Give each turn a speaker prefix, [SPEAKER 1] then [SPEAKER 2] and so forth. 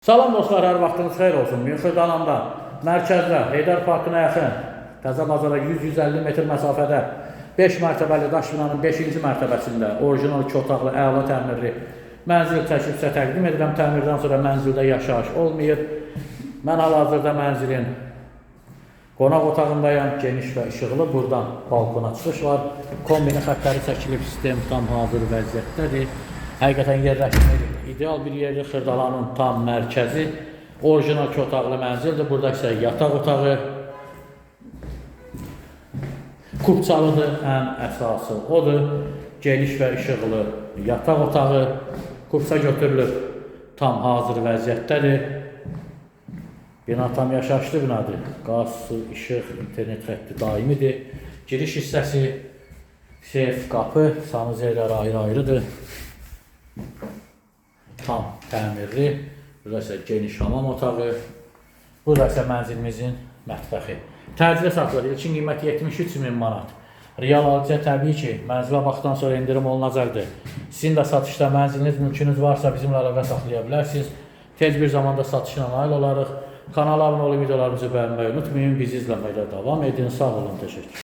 [SPEAKER 1] Salam dostlar, hər vaxtınız xeyir olsun. Xırdalanda, mərkəzdə, Heydər Parkına yaxın, Təzə Bazara 100-150 metr məsafədə 5 mərtəbəli daş binanın 5-ci mərtəbəsində orijinal 2 otaqlı əla təmirli mənzil təklifə təqdim edirəm. Təmirdən sonra mənzildə yaşayış olmayıb. Mən hal-hazırda mənzilin qonaq otağındayım. Geniş və işıqlı. Buradan balkona çıxış var. Kombini xətləri çəkilib, sistem tam hazır vəziyyətdədir. Həqiqətən yerləşmə ideal bir yerdir. Xırdalanın tam mərkəzi. Orijinal 2 otaqlı mənzildir. Burada isə yataq otağı, kubçalıdır. Ən əsası odur. Geniş və işıqlı yataq otağı. Kubça götürülüb. Tam hazır vəziyyətdədir. Bina tam yaşayışlı binadır. Qaz, su, işıq, internet xətti daimidir. Giriş hissəsi, sef, qapı, sanuzerlər ayrı-ayrıdır. Tam təmirli. Burada isə geniş hamam otağı. Burada isə mənzilimizin mətbəxi. Təcili satılır. İlkin qiyməti 73.000 manat. Real alıcıya təbii ki, mənzilə baxdıqdan sonra indirim olunacaqdır. Sizin də satışda mənziliniz, mülkünüz varsa bizimlə əlaqə saxlaya bilərsiniz. Tez bir zamanda satışına nail olarıq. Kanala abunə olub videolarımızı bəyənməyi unutmayın. Bizi izləməkdə davam edin. Sağ olun, təşəkkür.